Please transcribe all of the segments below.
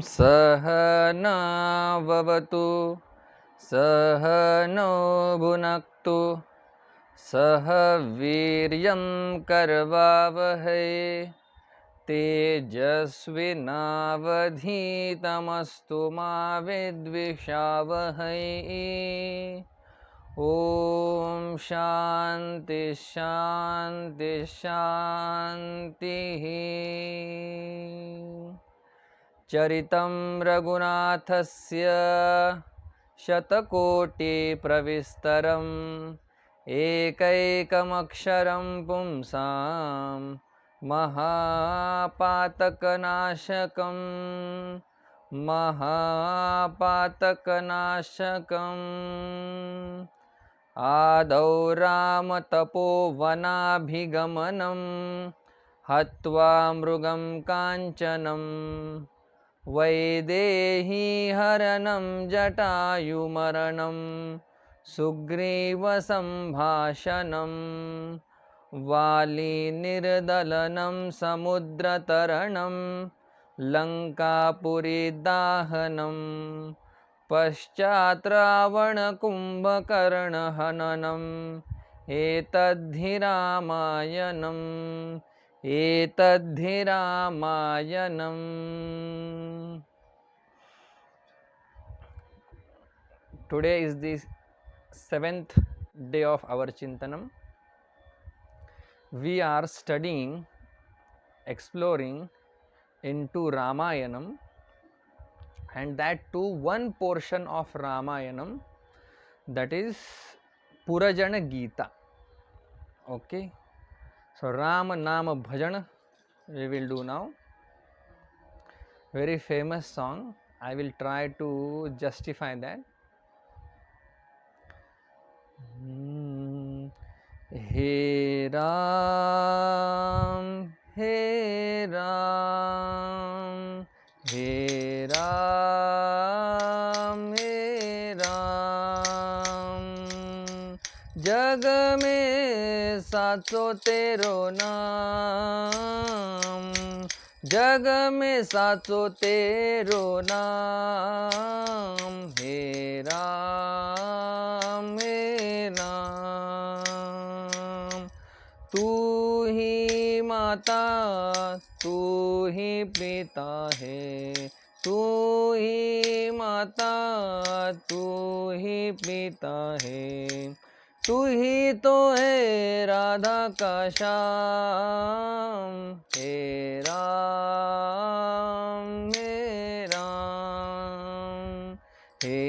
सहनाववतु सहनौ भुनक्तु सह वीर्यं करवावहै तेजस्विनावधीतमस्तु मा विद्विषावहै। ओम शांति शांति शांतिः। चरितं रघुनाथस्य शतकोटिप्रविस्तरम् एकैकमक्षरं पुंसां महापातकनाशकम् महापातकनाशकम्। आदौ रामतपोवनाभिगमनं हत्वा मृगं काञ्चनं वैदेही हरणं जटायुमरणं सुग्रीवसम्भाषणं वालीनिर्दलनं समुद्रतरणं लङ्कापुरीदाहनं पश्चात् रावणकुम्भकर्णहननम् एतद्धि रामायणम् एतद्धि रामायणम्। Today is the 7th day of our Chintanam. We are studying, exploring into Ramayanam, and that too one portion of Ramayanam, that is Purajana Gita. Okay, so Ram Nama Bhajan we will do now. Very famous song. I will try to justify that. He Ram, He Ram, He Ram, He Ram, जग में साचो तेरो नाम, जग में साचो तेरो नाम, हे राम हे राम। तू ही माता तू ही पिता है, तू ही माता तू ही पिता है, तू ही तो है राधा का श्याम, हे राम हे राम, हे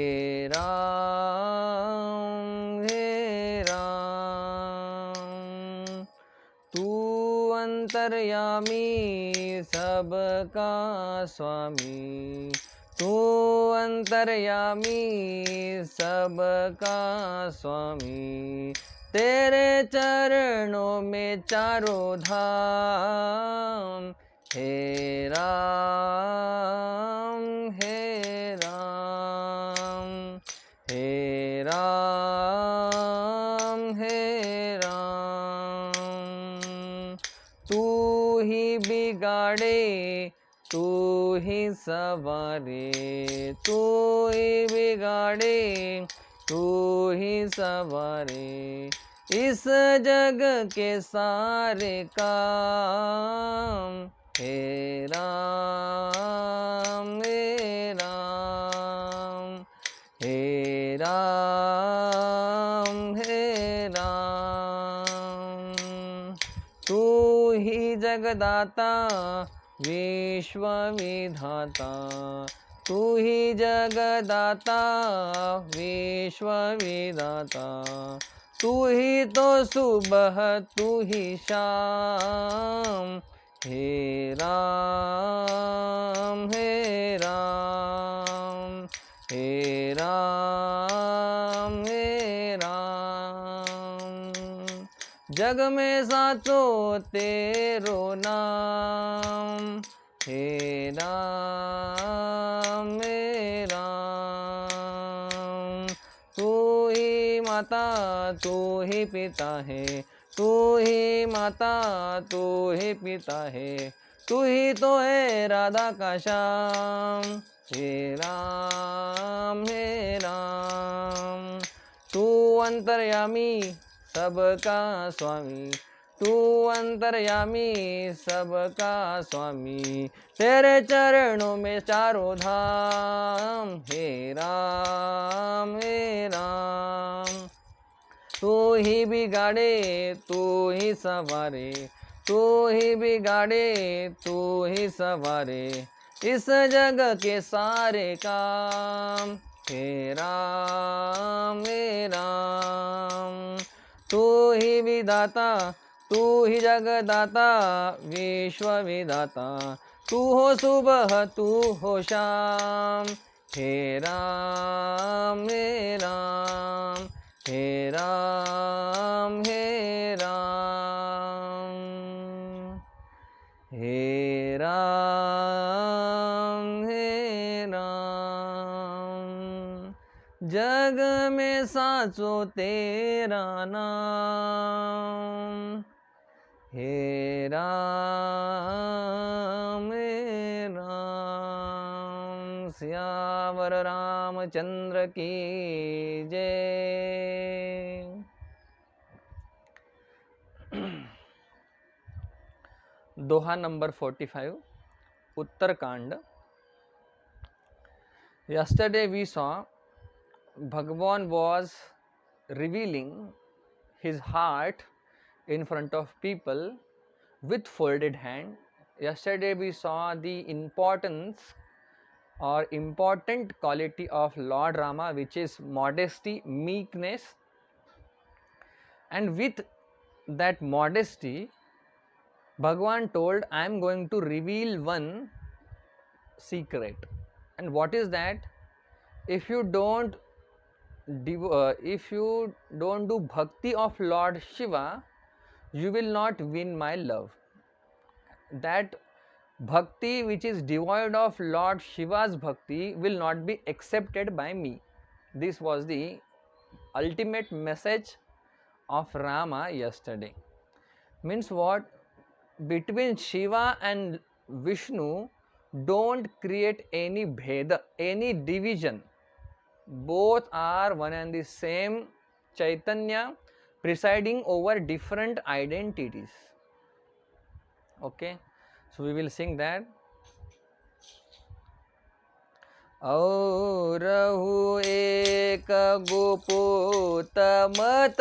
राम हे राम। तू अंतर्यामी सबका स्वामी, तू अंतर्यामी सबका स्वामी, तेरे चरणों में चारों धाम, हे राम हे राम, हे राम हे राम। तू ही बिगाड़े तू ही सवारे, तू ही बिगाड़े तू ही सवारे, इस जग के सारे काम, हे राम हे राम, हे राम हे राम। तू ही जगदाता विश्व विधाता, तू ही जगदाता विश्व विधाता, तू ही तो सुबह तू ही शाम, हे राम हे राम, हे राम हे राम। जग में साचो तेरो नाम, हे राम हे राम। तू ही माता तू ही पिता है, तू ही माता तू ही पिता है, तू ही तो है राधा का श्याम। हे राम तू अंतर्यामी सबका स्वामी, तू अंतर्यामी सबका स्वामी, तेरे चरणों में चारों धाम। हे राम तू ही बिगाड़े तू ही सवारे, तू ही बिगाड़े तू ही सवारे, इस जग के सारे काम। हे राम तू ही विधाता, तू ही जगदाता, विश्व विधाता, तू हो सुबह तू हो शाम। हे राम हे राम हे राम हे राम, जग में साचो तेरा नाम। हे राम सियावर रामचंद्र की जय। दोहा number 45, Uttarkand. Yesterday we saw Bhagwan was revealing his heart in front of people with folded hand. Yesterday we saw the importance or important quality of Lord Rama, which is modesty, meekness, and with that modesty Bhagwan told, I am going to reveal one secret. And what is that? If you don't do bhakti of Lord Shiva, you will not win my love. That bhakti which is devoid of Lord Shiva's bhakti will not be accepted by me. This was the ultimate message of Rama yesterday. Means what? Between Shiva and Vishnu, don't create any bheda, any division. Both are one and the same Chaitanya presiding over different identities. Okay, so we will sing that. औरहु एक गुपुत मत,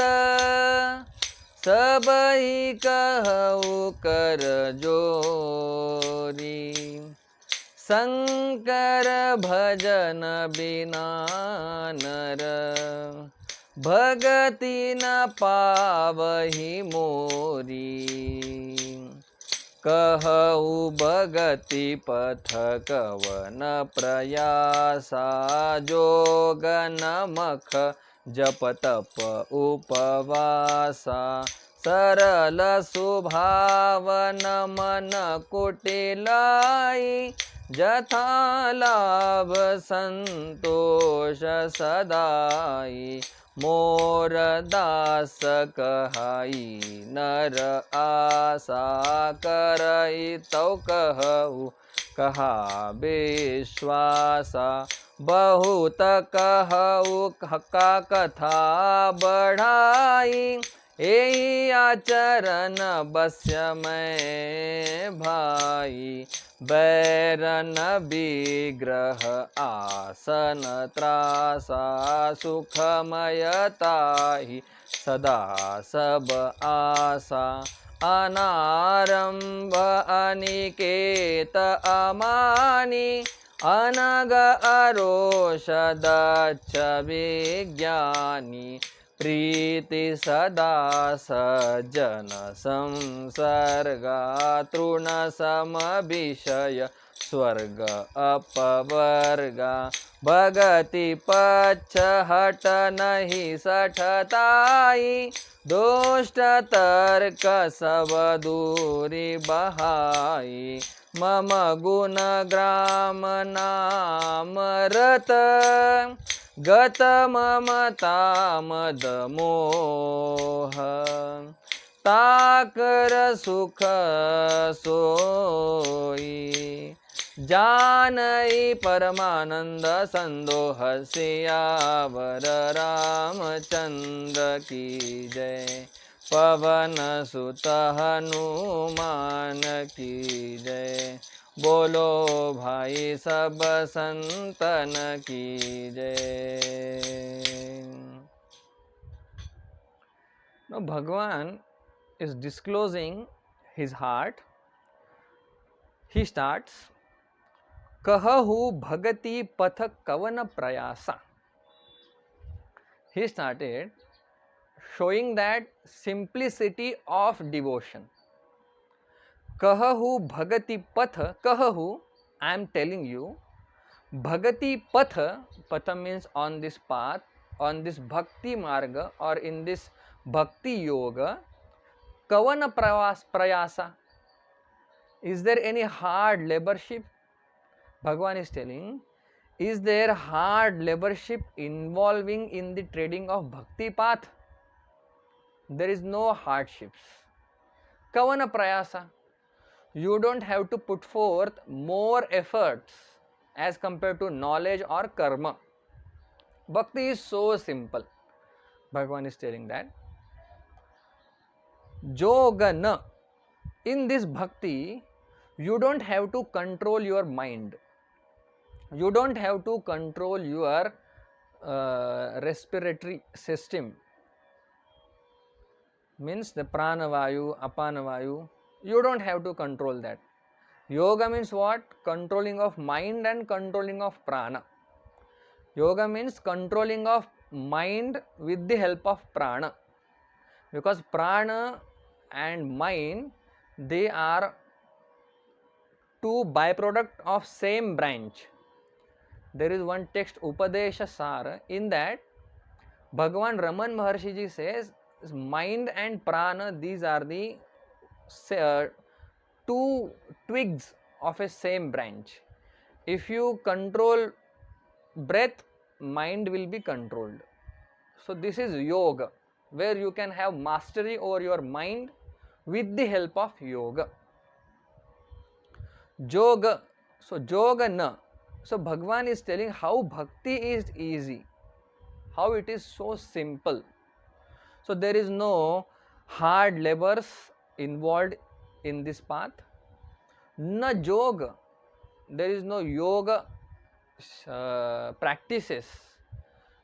सबहि कहु कर जोरी, शंकर भजन बिना नर, भगति न पावहि मोरी। कहु भगति पथ कवन प्रयासा, जोग नमख जप तप उपवासा, सरल सुभावन मन कुटिलाई, जथा लाभ संतोष सदाई, मोर दास कहाई नर आशा, करई तौ कहु कहा विश्वासा, बहुत कहु का कथा बढ़ाई, एहि आचरण बस्य मैं भाई, बैरन विग्रह आसन त्रासा, सुखमयताहि सदा सब आशा, अनारंभ अनिकेत अमानी, अनग अरोष दक्ष विज्ञानी, प्रीति सदा सज्जन संसर्गा, तृण सम विषय स्वर्ग अपवर्गा, भगति पक्ष हट नहीं सठताई, दुष्ट तर्क सब दूरी बहाई, मम गुण ग्राम नाम रत, गत ममता मद मोह, ताकर सुख सोई, जानई परमानंद संदोह सियावर रामचंद्र की जय। पवन सुत हनुमान की जय। बोलो भाई सब संतन की जय। Now Bhagwan is disclosing his heart. He starts, कहहु भगति पथ कवन प्रयासा. He started showing that simplicity of devotion. Kahahu bhagati patha, kahahu, I am telling you, bhagati patha, patha means on this path, on this bhakti marga or in this bhakti yoga, kavana prayasa, is there any hard laborship? Bhagavan is telling, is there hard laborship involving in the treading of bhakti path? There is no hardships. Kavana prayasa, you don't have to put forth more efforts as compared to knowledge or karma. Bhakti is so simple. Bhagavan is telling that. Jogana, in this bhakti, you don't have to control your mind. You don't have to control your respiratory system. Means the prana vayu, apana vayu, you don't have to control that. Yoga means what? Controlling of mind and controlling of prana. Yoga means controlling of mind with the help of prana. Because prana and mind, they are two byproduct of same branch. There is one text, Upadesha Sara, in that Bhagavan Raman Maharshi ji says, mind and prana, these are the two twigs of a same branch. If you control breath, mind will be controlled. So this is yoga, where you can have mastery over your mind with the help of yoga. Yoga, so yoga na. So Bhagavan is telling how bhakti is easy, how it is so simple. So there is no hard labors involved in this path. Na yoga, there is no yoga practices,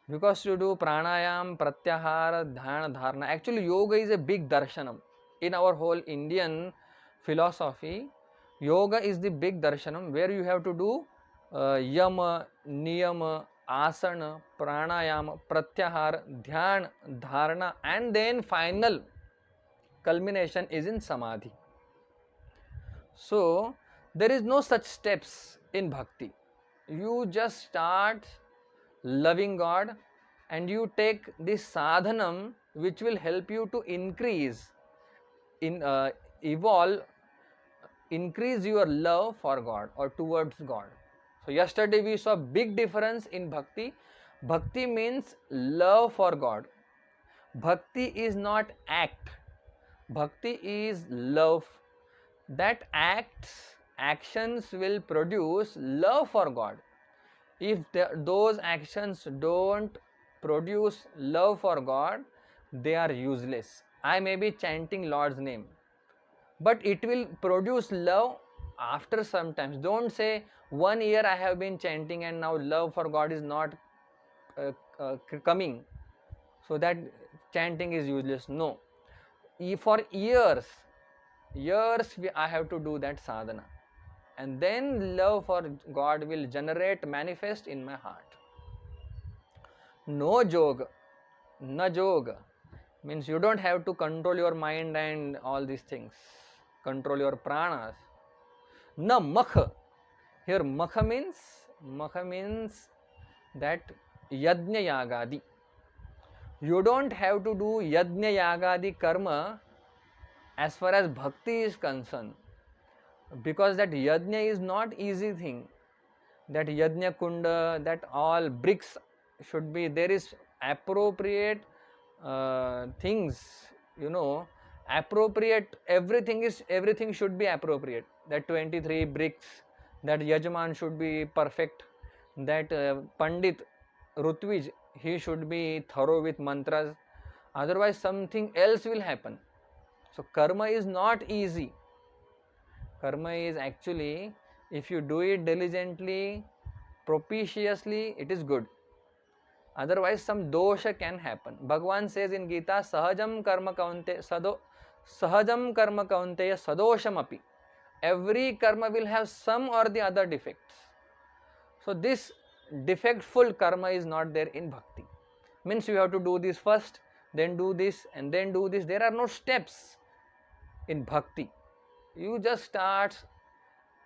because you do pranayam, pratyahara, dhyana, dharana. Actually yoga is a big darshanam. In our whole Indian philosophy, yoga is the big darshanam, where you have to do yama, niyama, asana, pranayama, pratyahara, dhyana, dharana, and then final culmination is in samadhi. So there is no such steps in bhakti. You just start loving God and you take this sadhanam which will help you to increase, evolve, increase your love for God or towards God. So yesterday we saw big difference in bhakti. Bhakti means love for God. Bhakti is not act. Bhakti is love. That actions will produce love for God. If those actions don't produce love for God, they are useless. I may be chanting Lord's name, but it will produce love after some time. Don't say 1 year I have been chanting and now love for God is not coming, so that chanting is useless. No, for years I have to do that sadhana, and then love for God will generate, manifest in my heart. No yoga, na yoga means you don't have to control your mind and all these things, control your pranas. Na makha, here makha means that yajna yagadi. You don't have to do yajna yagadi karma as far as bhakti is concerned, because that yajna is not easy thing. That yajna kunda, that all bricks should be, there is appropriate things, appropriate, everything should be appropriate. That 23 bricks, that Yajman should be perfect, that Pandit Rutvij, he should be thorough with mantras, otherwise something else will happen. So karma is not easy. Karma is actually, if you do it diligently, propitiously, it is good. Otherwise some dosha can happen. Bhagavan says in Gita, sahajam karma kaunteya sadosham api. Every karma will have some or the other defects. So this defectful karma is not there in bhakti. Means you have to do this first, then do this, and then do this. There are no steps in bhakti. You just start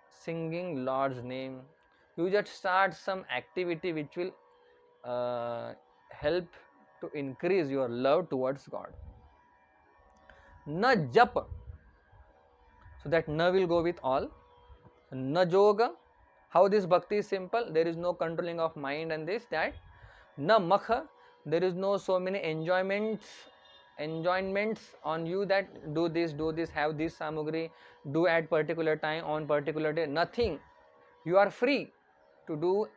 singing Lord's name. You just start some activity which will help to increase your love towards God. Na japa. So that na will go with all. Na yoga. How this bhakti is simple? There is no controlling of mind and this, that. Na makha. There is no so many enjoyments on you that do this, have this samagri, do at particular time on particular day. Nothing. You are free to do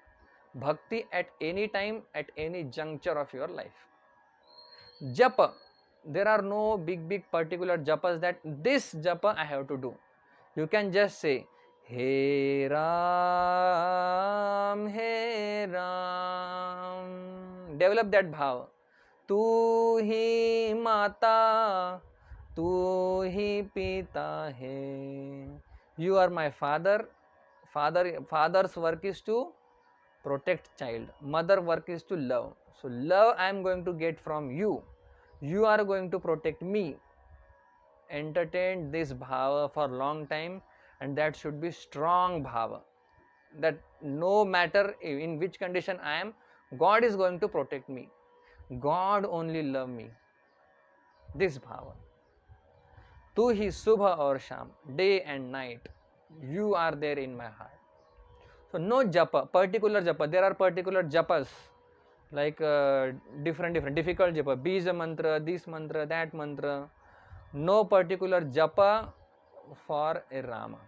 bhakti at any time, at any juncture of your life. Japa. There are no big particular japas that this japa I have to do. You can just say, He Ram, He Ram. Develop that bhava. Tu hi mata, tu hi pita hai. You are my father. Father's work is to protect child. Mother work is to love. So love I am going to get from you. You are going to protect me. Entertain this bhava for long time, and that should be strong bhava. That no matter in which condition I am, God is going to protect me. God only love me. This bhava. Tu hi subha aur sham, day and night, you are there in my heart. So no japa, particular japa. There are particular japas, like different difficult japa, bija mantra, this mantra, that mantra. No particular japa for a Rama,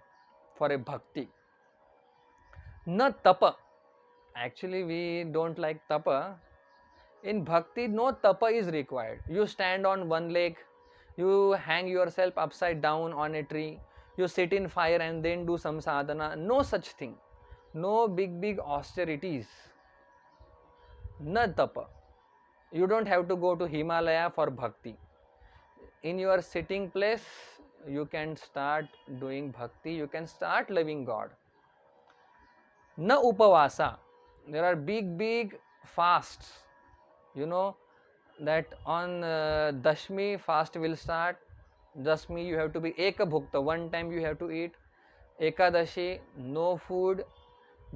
for a bhakti. Na tapa. Actually we don't like tapa. In bhakti no tapa is required. You stand on one leg, you hang yourself upside down on a tree, you sit in fire and then do some sadhana. No such thing. No big austerities. Na tapa. You don't have to go to Himalaya for bhakti. In your sitting place, you can start doing bhakti, you can start loving God. Na upavasa. There are big fasts. You know that on Dashmi fast will start. Dashmi you have to be Eka Bhukta, one time you have to eat. Ekadashi, no food.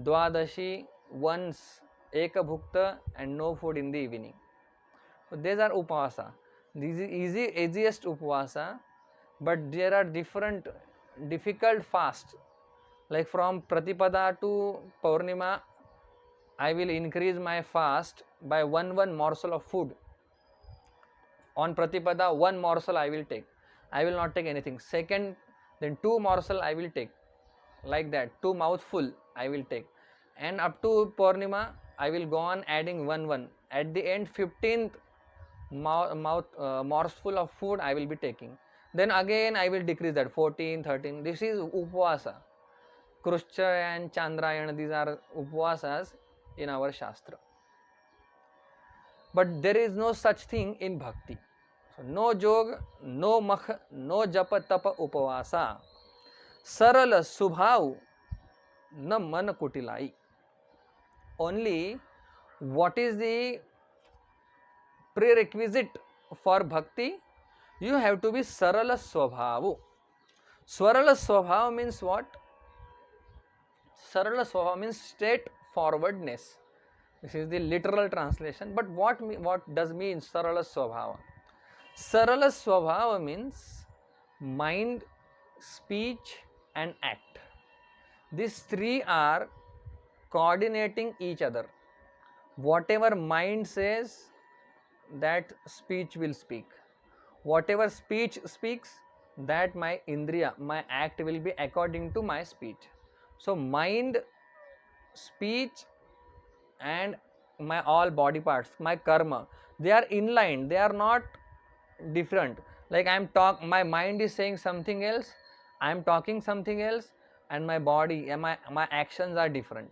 Dwadashi, once Eka Bhukta and no food in the evening. So these are upavasa. This is easiest upavasa, but there are different difficult fasts. Like from Pratipada to Purnima, I will increase my fast by one morsel of food. On Pratipada, one morsel I will take. I will not take anything. Second, then 2 morsel I will take. Like that, 2 mouthful I will take. And up to Purnima, I will go on adding one. At the end, 15th morsel of food I will be taking. Then again I will decrease that, 14, 13. This is upvasa. Krushcha and Chandrayana, these are upvasas in our Shastra. But there is no such thing in bhakti. So no jog, no makh, no japa tapa upavasa. Saral subhav, na man kutilai. Only what is the prerequisite for bhakti? You have to be sarala swabhavu. Swarala swabhav means what? Sarala swabhav means straightforwardness. This is the literal translation. But what does mean sarala swabhava? Sarala swabhava means mind, speech and act. These 3 are coordinating each other. Whatever mind says, that speech will speak. Whatever speech speaks, that my indriya, my act will be according to my speech. So mind, speech, and my all body parts, my karma, they are in line, they are not different. Like my mind is saying something else, I am talking something else, and my body and my actions are different.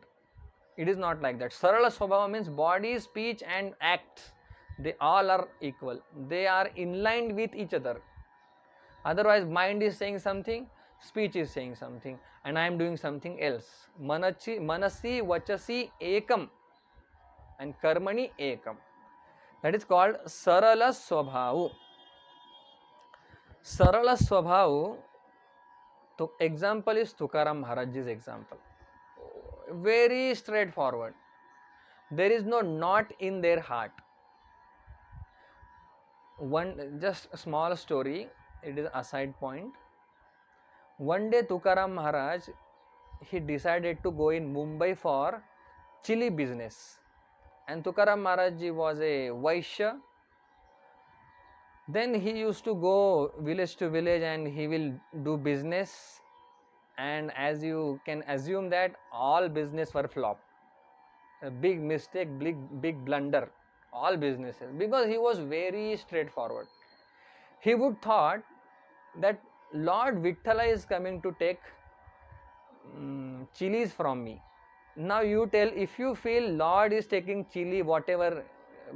It is not like that. Sarala swabhava means body, speech, and acts, they all are equal, they are in line with each other. Otherwise mind is saying something, speech is saying something, and I am doing something else. Manasi vachasi ekam and karmani ekam. That is called sarala swabhav. Sarala swabhav. To example is Tukaram Maharaj's example. Very straightforward. There is no knot in their heart. One just a small story. It is a side point. One day Tukaram Maharaj, he decided to go in Mumbai for chili business. And Tukaram Maharaj was a Vaishya. Then he used to go village to village and he will do business. And as you can assume that all business were flop. A big mistake, big blunder, all businesses, because he was very straightforward. He would thought that Lord Vithala is coming to take chilies from me. Now you tell, if you feel Lord is taking chili, whatever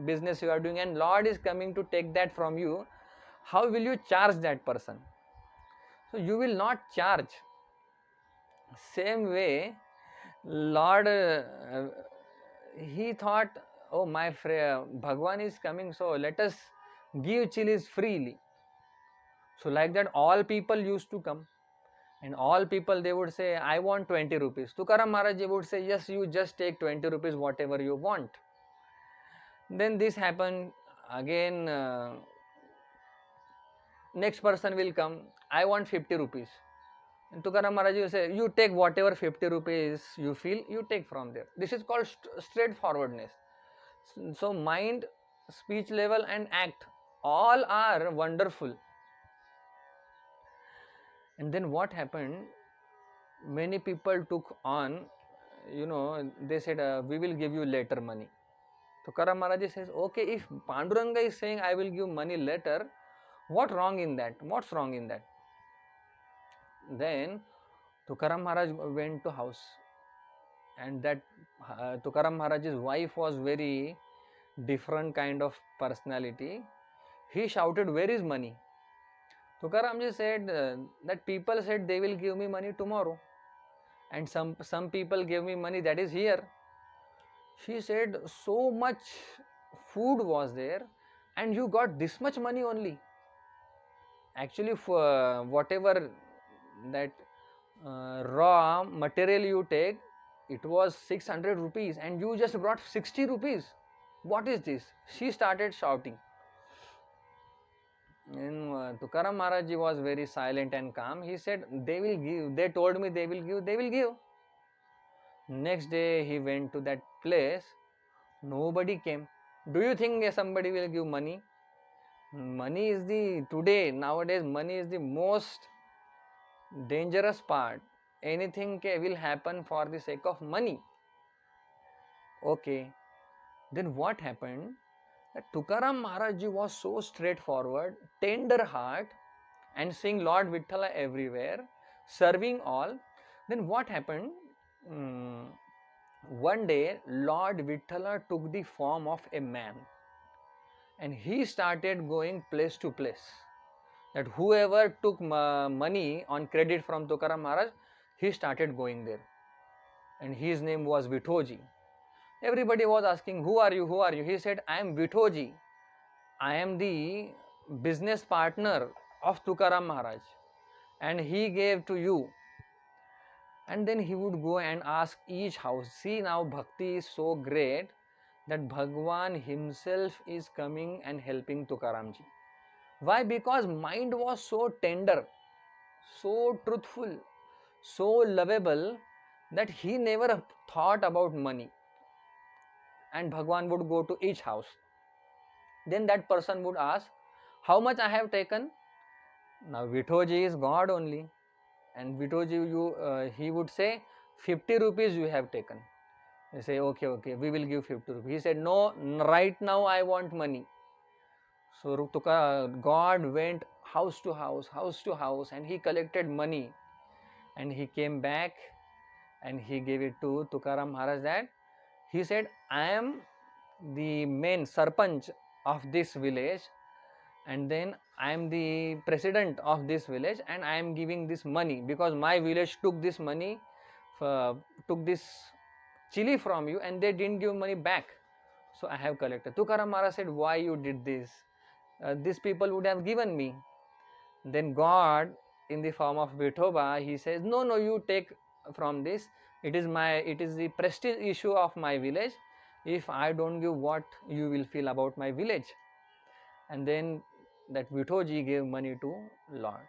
business you are doing, and Lord is coming to take that from you, how will you charge that person? So you will not charge. Same way, Lord, he thought, oh, my friend, Bhagwan is coming, so let us give chilies freely. So like that, all people used to come. And all people, they would say, I want 20 rupees. Tukaram Maharaj would say, yes, you just take 20 rupees, whatever you want. Then this happened again. Next person will come, I want 50 rupees. And Tukaram Maharaj will say, you take whatever 50 rupees you feel, you take from there. This is called straightforwardness. So mind, speech level, and act, all are wonderful. And then what happened? Many people took on, they said, we will give you later money. So Tukaram Maharaj says, okay, if Panduranga is saying I will give money later, what's wrong in that? Then Tukaram Maharaj went to house, and that Tukaram Maharaj's wife was very different kind of personality. He shouted, where is money? Tukaramji said that people said they will give me money tomorrow, and some people gave me money that is here. She said, so much food was there and you got this much money only. Actually, for whatever that raw material you take, it was 600 rupees and you just brought 60 rupees. What is this? She started shouting. And Tukaram Maharaj was very silent and calm. He said, they will give. They told me they will give. They will give. Next day he went to that place. Nobody came. Do you think somebody will give money? Money is nowadays money is the most dangerous part. Anything will happen for the sake of money. Okay. Then what happened? That Tukaram Maharaj was so straightforward, tender heart, and seeing Lord Vithala everywhere, serving all. Then what happened? One day, Lord Vithala took the form of a man, and he started going place to place. That whoever took money on credit from Tukaram Maharaj, he started going there. And his name was Vithoji. Everybody was asking, who are you? Who are you? He said, I am Vithoji. I am the business partner of Tukaram Maharaj. And he gave to you. And then he would go and ask each house. See, now bhakti is so great that Bhagwan himself is coming and helping Tukaramji. Why? Because mind was so tender, so truthful, so lovable that he never thought about money. And Bhagwan would go to each house. Then that person would ask, How much I have taken? Now Vithoji is God only, and Vithoji, he would say 50 rupees you have taken. You say, okay, okay, we will give 50 rupees. He said, no, right now I want money. So God went house to house, and he collected money, and he came back and he gave it to Tukaram Maharaj. That he said, I am the main sarpanch of this village, and then I am the president of this village, and I am giving this money because my village took this money, took this chili from you, and they didn't give money back. So I have collected. Tukaram Maharaj said, why you did this? These people would have given me. Then God, in the form of Vithoba, he says, no, no, you take from this. It is the prestige issue of my village. If I don't give, what you will feel about my village? And then that Vithoji gave money to Lord.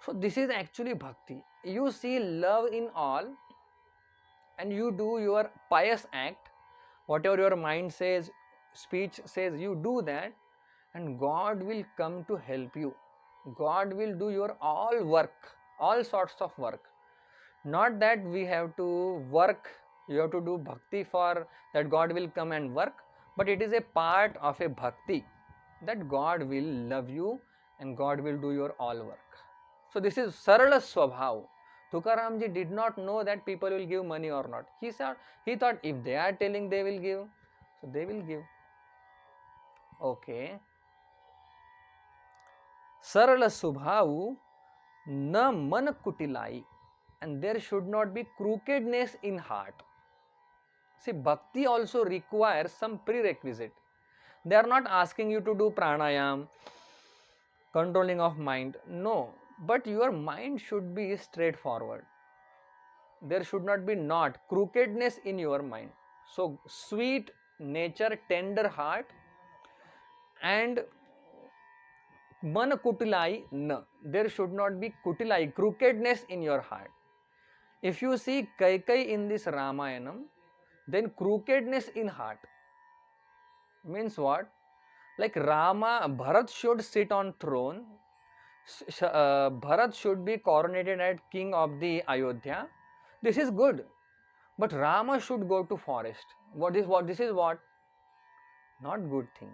So this is actually bhakti. You see love in all, and you do your pious act, whatever your mind says, speech says, you do that, and God will come to help you. God will do your all work, all sorts of work. Not that we have to work, you have to do bhakti for that God will come and work, but it is a part of a bhakti that God will love you and God will do your all work. So this is Sarala Swabhav. Tukaramji did not know that people will give money or not. He thought if they are telling they will give, so they will give. Okay. Sarala Subhavu na man kutilai, and there should not be crookedness in heart. See, bhakti also requires some prerequisite. They are not asking you to do pranayam, controlling of mind. No, but your mind should be straightforward. There should not be crookedness in your mind. So, sweet nature, tender heart, and man kutilai na. There should not be kutilai, crookedness in your heart. If you see Kaikai in this Ramayanam, then crookedness in heart means what? Like Bharat should sit on throne. Bharat should be coronated as king of the Ayodhya. This is good, but Rama should go to forest. This is what? Not good thing.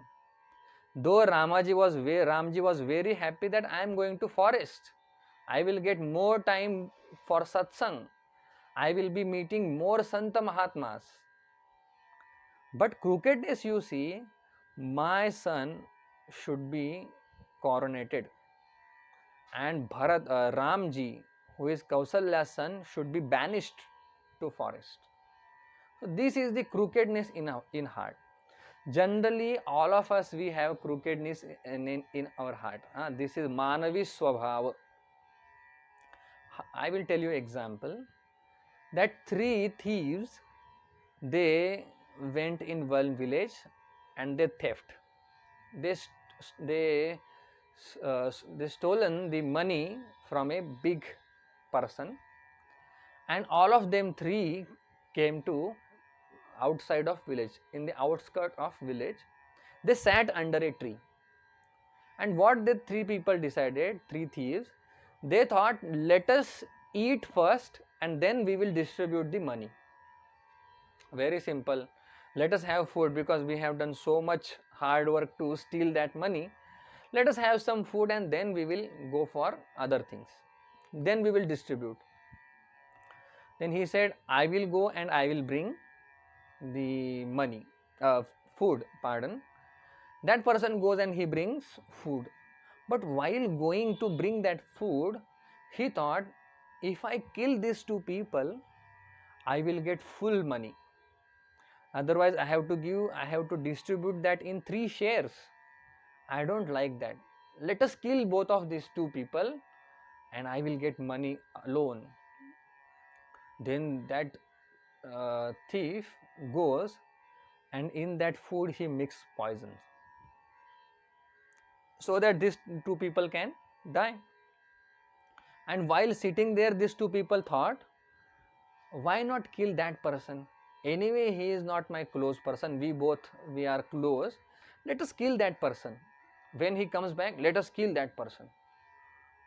Though Ramji was very happy that I am going to forest. I will get more time for satsang. I will be meeting more Santa Mahatmas. But crookedness, you see, my son should be coronated, and Ramji, who is Kausalya's son, should be banished to forest. So this is the crookedness in heart. Generally, all of us, we have crookedness in our heart. This is Manavi Swabhava. I will tell you example. That 3 thieves, they went in one village and they theft. They stolen the money from a big person, and all of them 3 came to outside of village, in the outskirt of village. They sat under a tree, and what the 3 people decided, 3 thieves, they thought, let us eat first and then we will distribute the money. Very simple. Let us have food because we have done so much hard work to steal that money. Let us have some food and then we will go for other things. Then we will distribute. Then he said, I will go and I will bring the money, food, pardon. That person goes and he brings food. But while going to bring that food, he thought, if I kill these 2 people, I will get full money. Otherwise, I have to distribute that in 3 shares. I don't like that. Let us kill both of these 2 people and I will get money alone. Then that thief goes and in that food he mixes poison so that these 2 people can die. And while sitting there, these 2 people thought, why not kill that person? Anyway, he is not my close person. We are close. Let us kill that person. When he comes back, let us kill that person.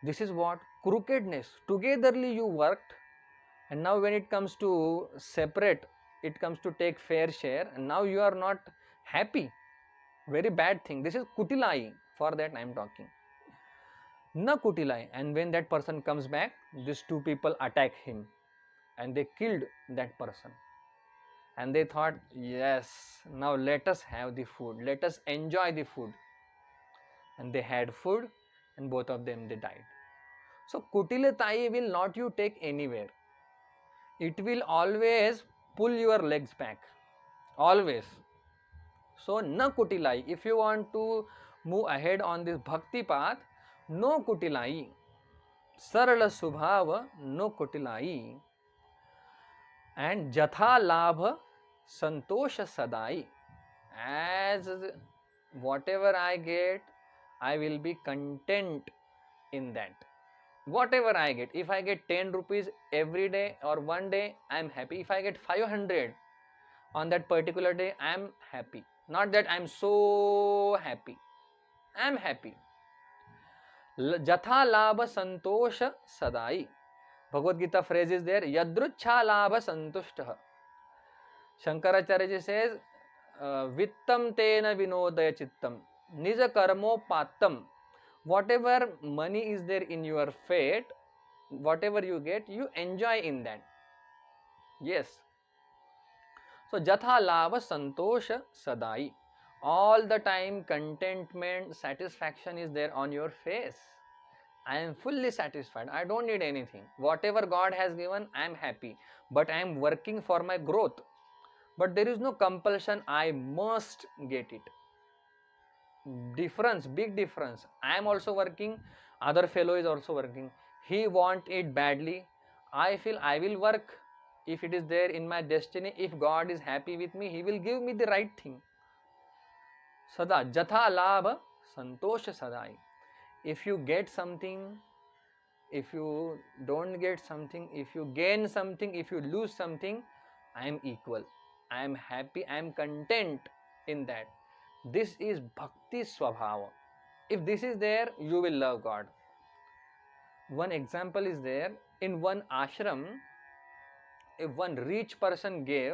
This is what crookedness. Togetherly you worked, and now when it comes to separate, it comes to take fair share, and now you are not happy. Very bad thing. This is kutilai. For that I am talking. Na kutilai. And when that person comes back, these two people attack him, and they killed that person. And they thought, yes, now let us have the food, let us enjoy the food. And they had food, and both of them they died. So kutilatai will not you take anywhere. It will always pull your legs back. Always. So na kutilai. If you want to move ahead on this bhakti path, no kutilai. Sarala subhava, no kutilai. And jatha labha santosha sadai. As whatever I get, I will be content in that. Whatever I get, if I get 10 rupees every day or one day, I am happy. If I get 500 on that particular day, I am happy. Not that I am so happy. I am happy. Jatha labha santosha sadai. Bhagavad Gita phrase is there, yadruchha labha santushtah. Shankaracharya says, vittam tena vinodaya chittam, nija karmo pattam. Whatever money is there in your fate, whatever you get, you enjoy in that. Yes. So, jatha labha santosha sadai. All the time contentment, satisfaction is there on your face. I am fully satisfied. I don't need anything. Whatever God has given, I am happy. But I am working for my growth. But there is no compulsion, I must get it. Difference, big difference. I am also working, other fellow is also working. He want it badly. I feel I will work. If it is there in my destiny, if God is happy with me, He will give me the right thing. Sada, jatha labha santosha sadai. If you get something, if you don't get something, if you gain something, if you lose something, I am equal. I am happy, I am content in that. This is bhakti swabhava. If this is there, you will love God. One example is there. In one ashram, if one rich person gave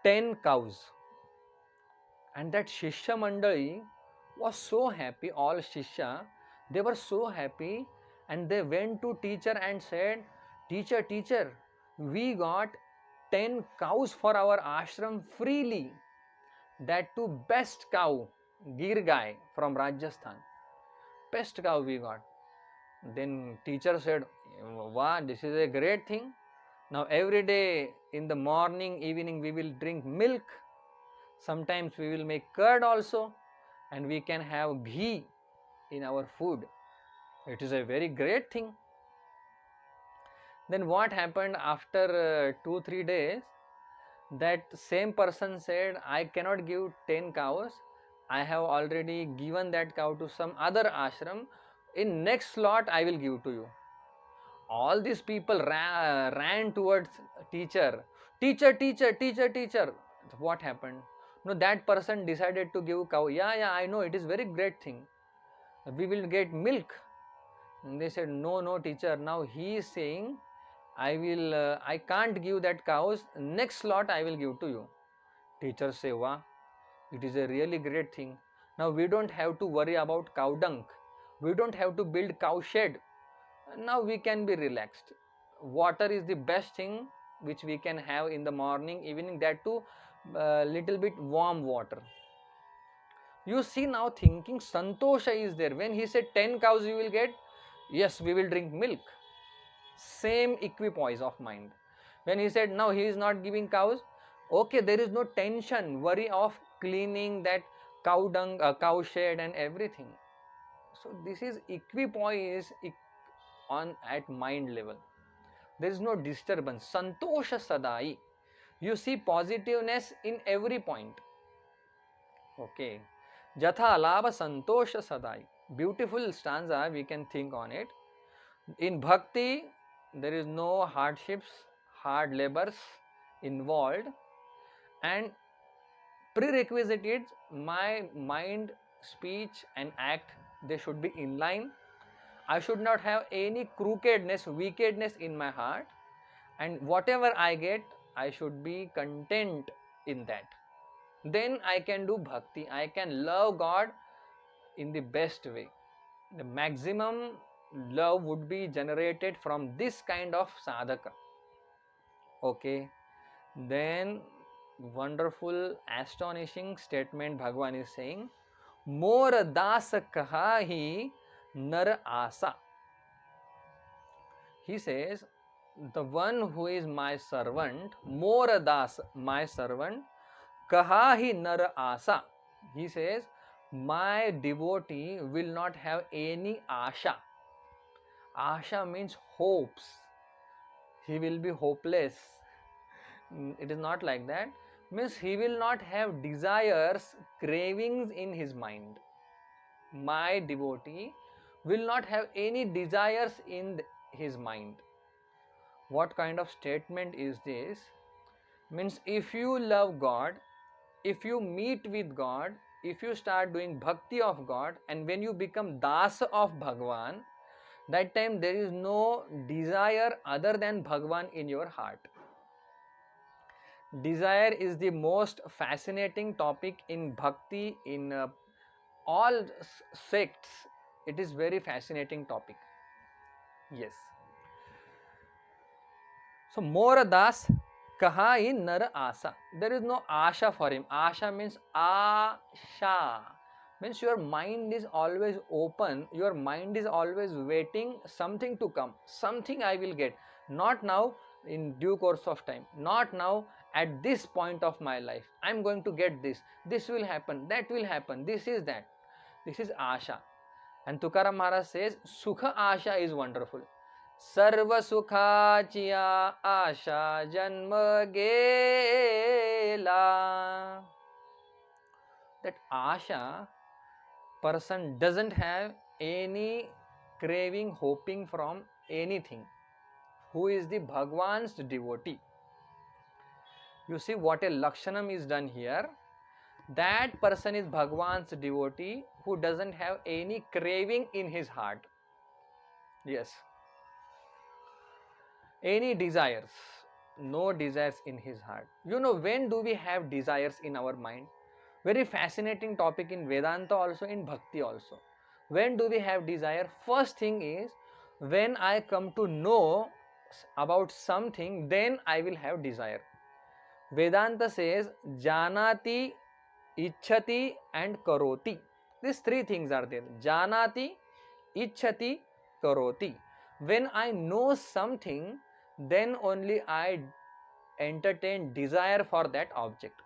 10 cows, and that Shishya Mandali was so happy, all Shishya, they were so happy, and they went to teacher and said, teacher, we got 10 cows for our ashram freely. That too best cow, Gir Gai from Rajasthan. Best cow we got. Then teacher said, wow, this is a great thing. Now every day in the morning, evening we will drink milk. Sometimes we will make curd also, and we can have ghee in our food. It is a very great thing. Then what happened after 2-3 days? That same person said, I cannot give 10 cows. I have already given that cow to some other ashram. In next slot, I will give to you. All these people ran towards teacher. Teacher. What happened? No, that person decided to give cow. Yeah, I know. It is very great thing. We will get milk. And they said, no, teacher. Now he is saying, I can't give that cows. Next slot I will give to you. Teacher say, wow, it is a really great thing. Now we don't have to worry about cow dung. We don't have to build cow shed. Now we can be relaxed. Water is the best thing which we can have in the morning, evening, that too little bit warm water. You see, now thinking santosha is there. When he said 10 cows you will get, yes, we will drink milk. Same equipoise of mind. When he said now he is not giving cows, okay, there is no tension, worry of cleaning that cow dung, cow shed and everything. So this is equipoise on at mind level. There is no disturbance. Santosha sadai. You see positiveness in every point. Okay. Jatha labha santosha sadai. Beautiful stanza, we can think on it. In bhakti, there is no hardships, hard labors involved, and prerequisite is my mind speech and act, they should be in line. I should not have any crookedness, wickedness in my heart, and whatever I get, I should be content in that. Then I can do bhakti, I can love God in the best way. The maximum love would be generated from this kind of sadhaka. Okay, then wonderful, astonishing statement Bhagwan is saying, Mor das kahahi nar asa. He says, the one who is my servant, Mor das, my servant, kahahi nar asa. He says, my devotee will not have any asha. Asha means hopes. He will be hopeless. It is not like that. Means he will not have desires, cravings in his mind. My devotee will not have any desires in his mind. What kind of statement is this? Means if you love God, if you meet with God, if you start doing bhakti of God, and when you become das of Bhagwan, that time there is no desire other than Bhagwan in your heart. Desire is the most fascinating topic in bhakti, in all sects. It is very fascinating topic. Yes. So Mora Das kaha in nar asa. There is no asha for him. Asha means asha. Means your mind is always open. Your mind is always waiting something to come. Something I will get. Not now, in due course of time. Not now, at this point of my life. I am going to get this. This will happen. That will happen. This is that. This is asha. And Tukaram Maharaj says, Sukha asha is wonderful. Sarva sukhachiya asha janma gela. That asha, person doesn't have any craving, hoping from anything. Who is the Bhagwan's devotee? You see what a lakshanam is done here. That person is Bhagwan's devotee who doesn't have any craving in his heart. Yes. Any desires, no desires in his heart. You know, when do we have desires in our mind? Very fascinating topic in Vedanta also, in Bhakti also. When do we have desire? First thing is, when I come to know about something, then I will have desire. Vedanta says, Janati, Ichhati and Karoti. These three things are there. Janati, Ichhati, Karoti. When I know something, then only I entertain desire for that object.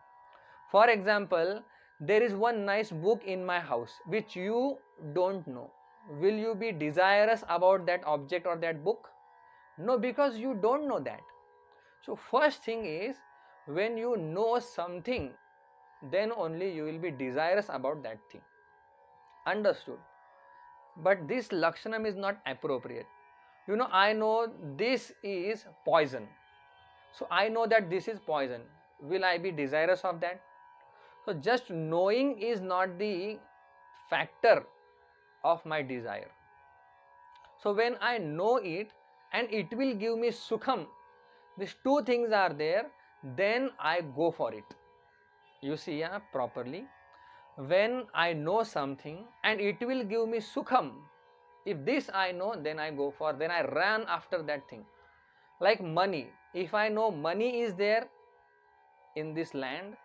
For example, there is one nice book in my house which you don't know. Will you be desirous about that object or that book? No, because you don't know that. So first thing is, when you know something, then only you will be desirous about that thing. Understood? But this lakshanam is not appropriate. You know, I know this is poison. So I know that this is poison. Will I be desirous of that? So just knowing is not the factor of my desire. So when I know it and it will give me sukham, these two things are there, then I go for it. You see, properly. When I know something and it will give me sukham, if this I know, then I go for, then I run after that thing. Like money. If I know money is there in this land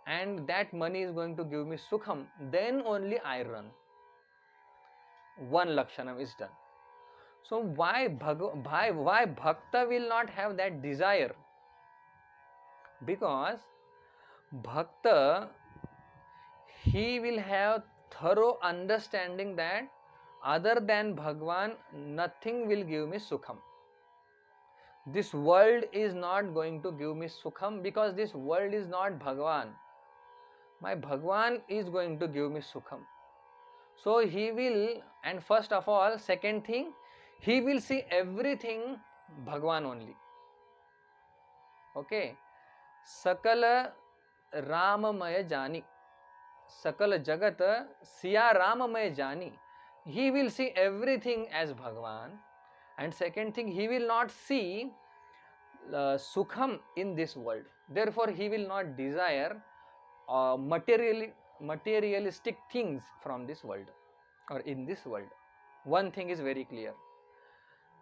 and that money is going to give me sukham, then only I run. One lakshanam is done. So why bhakta will not have that desire? Because bhakta, he will have thorough understanding that other than Bhagwan, nothing will give me sukham. This world is not going to give me sukham because this world is not Bhagwan. My Bhagwan is going to give me sukham. So he will, and first of all, second thing, he will see everything Bhagwan only. Okay. Sakala Ramamaya Jani. सकल जगत सिया राम मैं जानी. He will see everything as Bhagwan. And second thing, he will not see sukham in this world. Therefore, he will not desire materialistic things from this world or in this world. One thing is very clear,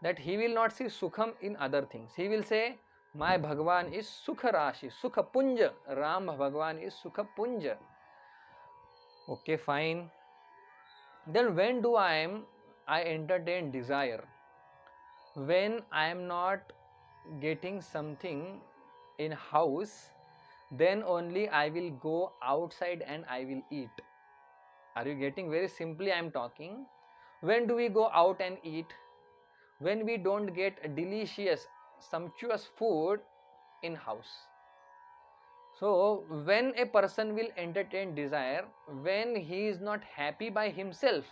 that he will not see sukham in other things. He will say, my Bhagwan is Sukha Rashi, Sukha Punja. Ram Bhagwan is Sukha Punja. Okay, fine. Then when do I entertain desire? When I am not getting something in house, then only I will go outside and I will eat. Are you getting? Very simply I am talking. When do we go out and eat? When we don't get delicious, sumptuous food in house. So when a person will entertain desire, when he is not happy by himself,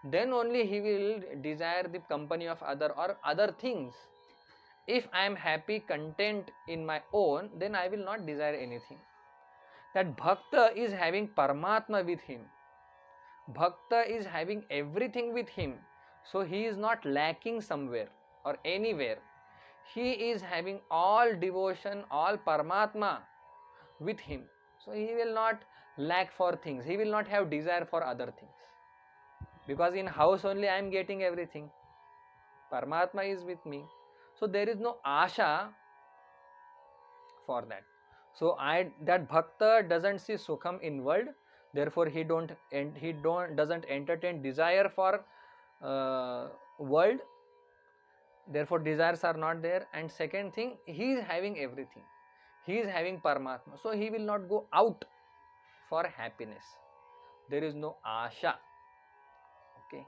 then only he will desire the company of other or other things. If I am happy, content in my own, then I will not desire anything. That Bhakta is having Paramatma with him. Bhakta is having everything with him. So he is not lacking somewhere or anywhere. He is having all devotion, all Paramatma with him. So he will not lack for things. He will not have desire for other things. Because in house only I am getting everything. Paramatma is with me. So there is no asha for that. So that bhakta doesn't see sukham in world, therefore he doesn't entertain desire for world, therefore desires are not there. And second thing, he is having everything, he is having Paramatma, so he will not go out for happiness. There is no asha. Okay,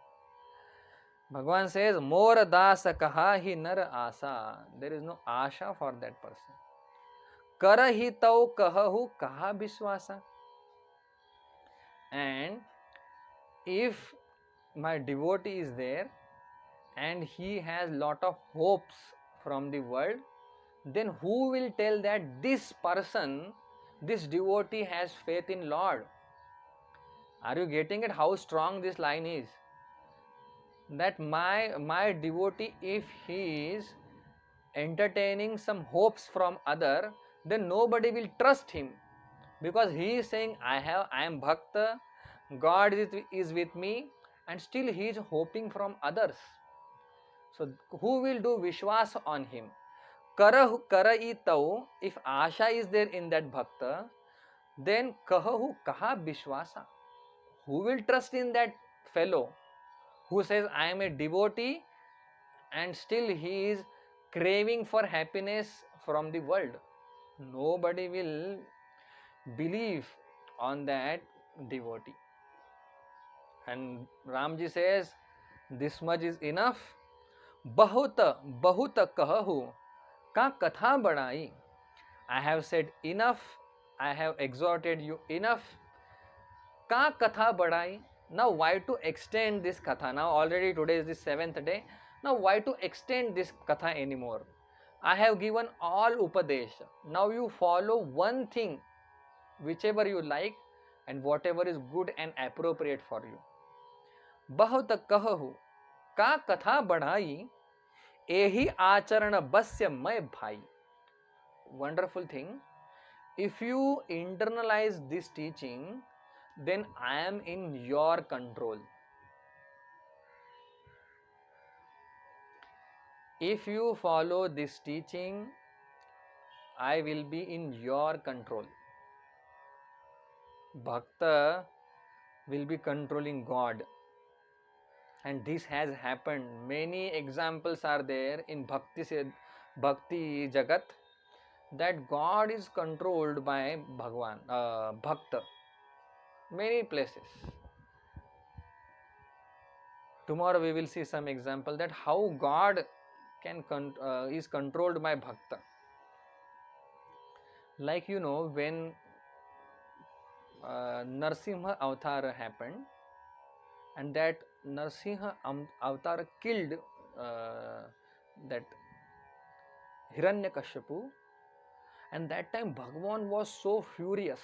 Bhagwan says, Mor das kaha hi nar asa. There is no asha for that person. Kar hi tau kahahu kaha biswasa. And if my devotee is there and he has lot of hopes from the world, then who will tell that this person, this devotee has faith in Lord? Are you getting it? How strong this line is? That my devotee, if he is entertaining some hopes from other, then nobody will trust him, because he is saying, I am bhakta, God is with me, and still he is hoping from others. So who will do vishwas on him? Karai tau, if asha is there in that bhakta, then kahahu kaha vishwasa. Who will trust in that fellow who says, I am a devotee and still he is craving for happiness from the world? Nobody will believe on that devotee. And Ramji says, this much is enough. Bahut bahut kahahu ka katha badai. I have said enough, I have exhorted you enough. Ka katha badai. Now why to extend this katha? Now already today is the 7th day. Now why to extend this katha anymore? I have given all upadesh. Now you follow one thing, whichever you like and whatever is good and appropriate for you. बहुत कहु का कथा बढ़ाई, एही आचरण बस्य मैं भाई. Wonderful thing. If you internalize this teaching, then I am in your control. If you follow this teaching, I will be in your control. Bhakta will be controlling God. And this has happened. Many examples are there in Bhakti Jagat, that God is controlled by Bhagwan, Bhakta. Many places. Tomorrow we will see some example that how God is controlled by Bhakta. Like when Narsimha avatar happened, and that Narsimha avatar killed that Hiranyakashipu, and that time Bhagwan was so furious.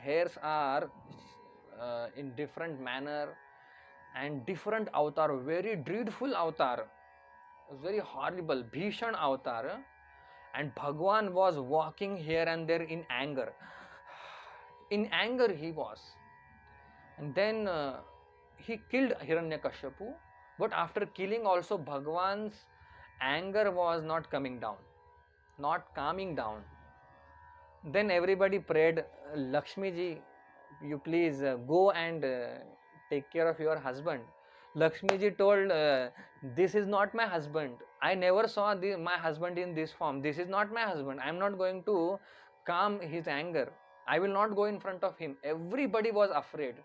hairs are in different manner and different avatar, very dreadful avatar, very horrible, Bhishan avatar. And Bhagwan was walking here and there in anger. In anger he was. And then he killed Hiranyakashipu. But after killing also, Bhagwan's anger was not coming down, not calming down. Then everybody prayed, Lakshmi ji, you please go and take care of your husband. Lakshmi ji told, this is not my husband. I never saw my husband in this form. This is not my husband. I am not going to calm his anger. I will not go in front of him. Everybody was afraid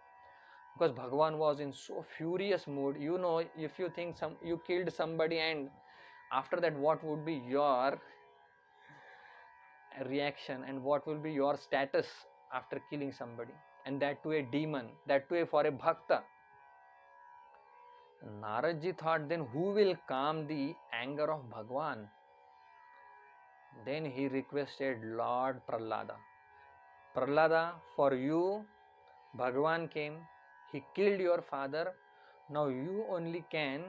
because Bhagwan was in so furious mood. If you think you killed somebody, and after that, what would be your reaction and what will be your status after killing somebody, and that to a demon, that to a for a bhakta. Naradji thought, then who will calm the anger of Bhagwan? Then he requested Lord Prahlada. Prahlada, for you Bhagwan came, he killed your father, now you only can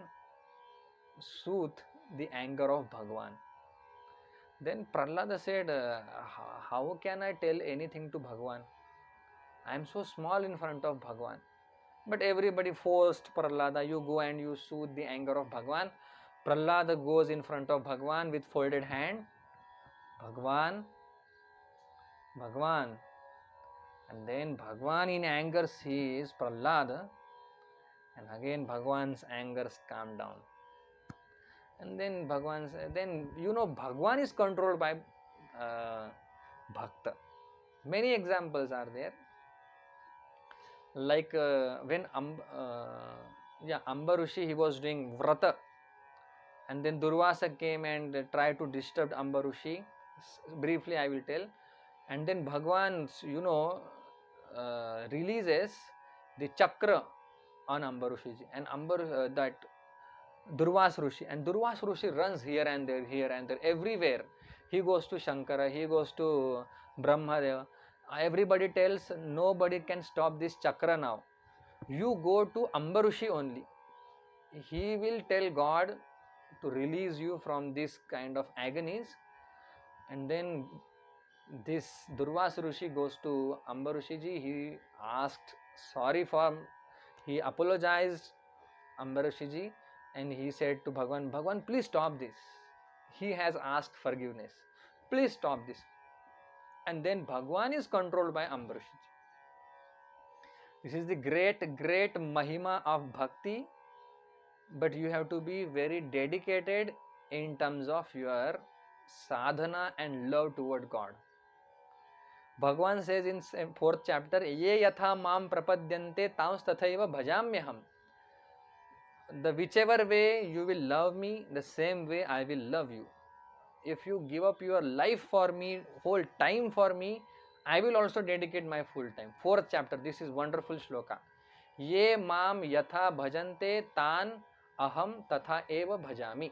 soothe the anger of Bhagwan. Then Prahlada said, how can I tell anything to Bhagwan? I am so small in front of Bhagwan. But everybody forced Prahlada, you go and you soothe the anger of Bhagwan. Prahlada goes in front of Bhagwan with folded hand. Bhagwan, Bhagwan. And then Bhagwan in anger sees Prahlada, and again Bhagwan's anger calmed down. And then Bhagwan is controlled by Bhakta. Many examples are there. Like when Amba Rishi, he was doing vrata, and then Durvasa came and tried to disturb Amba Rishi. Briefly I will tell. And then Bhagwan, releases the chakra on Amba Rishi, and that Durvas Rishi, and Durvas Rishi runs here and there, everywhere. He goes to Shankara, he goes to Brahmadeva. Everybody tells, nobody can stop this chakra now. You go to Amba Rishi only. He will tell God to release you from this kind of agonies. And then this Durvas Rishi goes to Amba Rishi ji. He asked he apologized Amba Rishi ji, and he said to Bhagwan, Bhagwan, please stop this. He has asked forgiveness. Please stop this. And then Bhagwan is controlled by Amba Rishi ji. This is the great mahima of bhakti, but you have to be very dedicated in terms of your sadhana and love toward God. Bhagwan says in 4th chapter, Ye yatha mam prapadyante tams tathaiva bhajamyaham. The whichever way you will love me, the same way I will love you. If you give up your life for me, whole time for me, I will also dedicate my full time. 4th chapter, this is wonderful shloka. Ye mam yatha bhajante tan aham tatha eva bhajami.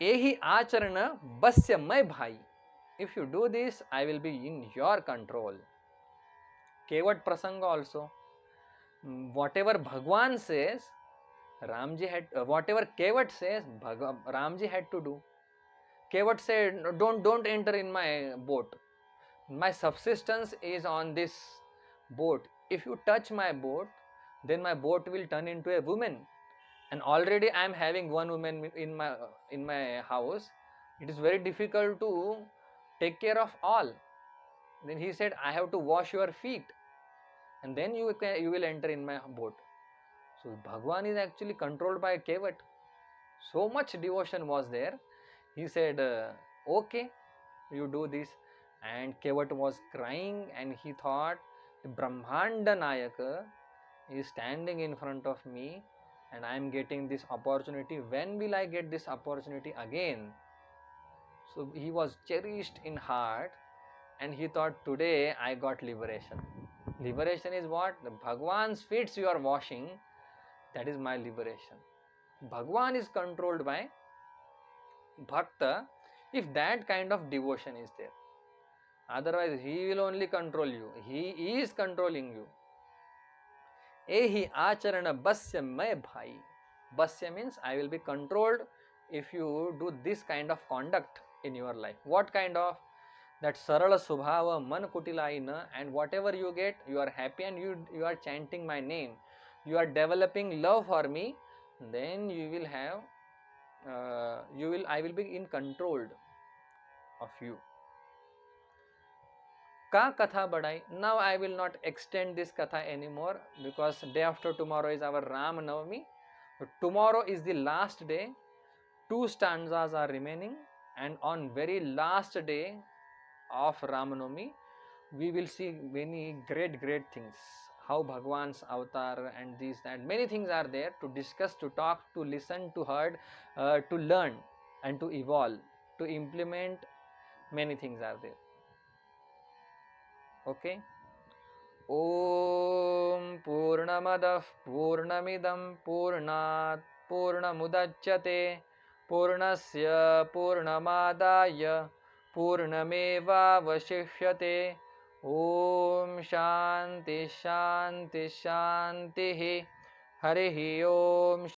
Ehi acharana basya mai bhai. If you do this, I will be in your control. Kevat prasanga also. Whatever Bhagwan says, Ramji had, whatever Kevat says, Ramji had to do. Kevat said, don't enter in my boat. My subsistence is on this boat. If you touch my boat, then my boat will turn into a woman. And already I am having one woman in my house. It is very difficult to take care of all. Then he said, I have to wash your feet, and then you will enter in my boat. So Bhagwan is actually controlled by Kevat. So much devotion was there. He said, okay, you do this. And Kevat was crying, and he thought, Brahmanda Nayaka is standing in front of me, and I am getting this opportunity. When will I get this opportunity again? So he was cherished in heart, and he thought, today I got liberation. Liberation is what? The Bhagwan's feet you are washing, that is my liberation. Bhagwan is controlled by Bhakta if that kind of devotion is there. Otherwise, he will only control you. He is controlling you. Ehi acharana basya may bhai. Basya means I will be controlled if you do this kind of conduct in your life. What kind of? That sarala subhava man kutilaina, and whatever you get, you are happy and you are chanting my name. You are developing love for me, then you will have, I will be in control of you. Ka katha badai. Now I will not extend this katha anymore because day after tomorrow is our Ram Navami. So tomorrow is the last day. 2 stanzas are remaining, and on very last day of Ramanavami, we will see many great things. How Bhagwan's avatar and these that many things are there to discuss, to talk, to listen, to heard, to learn, and to evolve, to implement. Many things are there. Okay. ॐ पूर्णमदः पूर्णमिदं पूर्णात् पूर्णमुदच्यते पूर्णस्य पूर्णमादाय पूर्णमेवावशिष्यते ॐ शान्ति शान्ति शान्तिः हरिः ॐ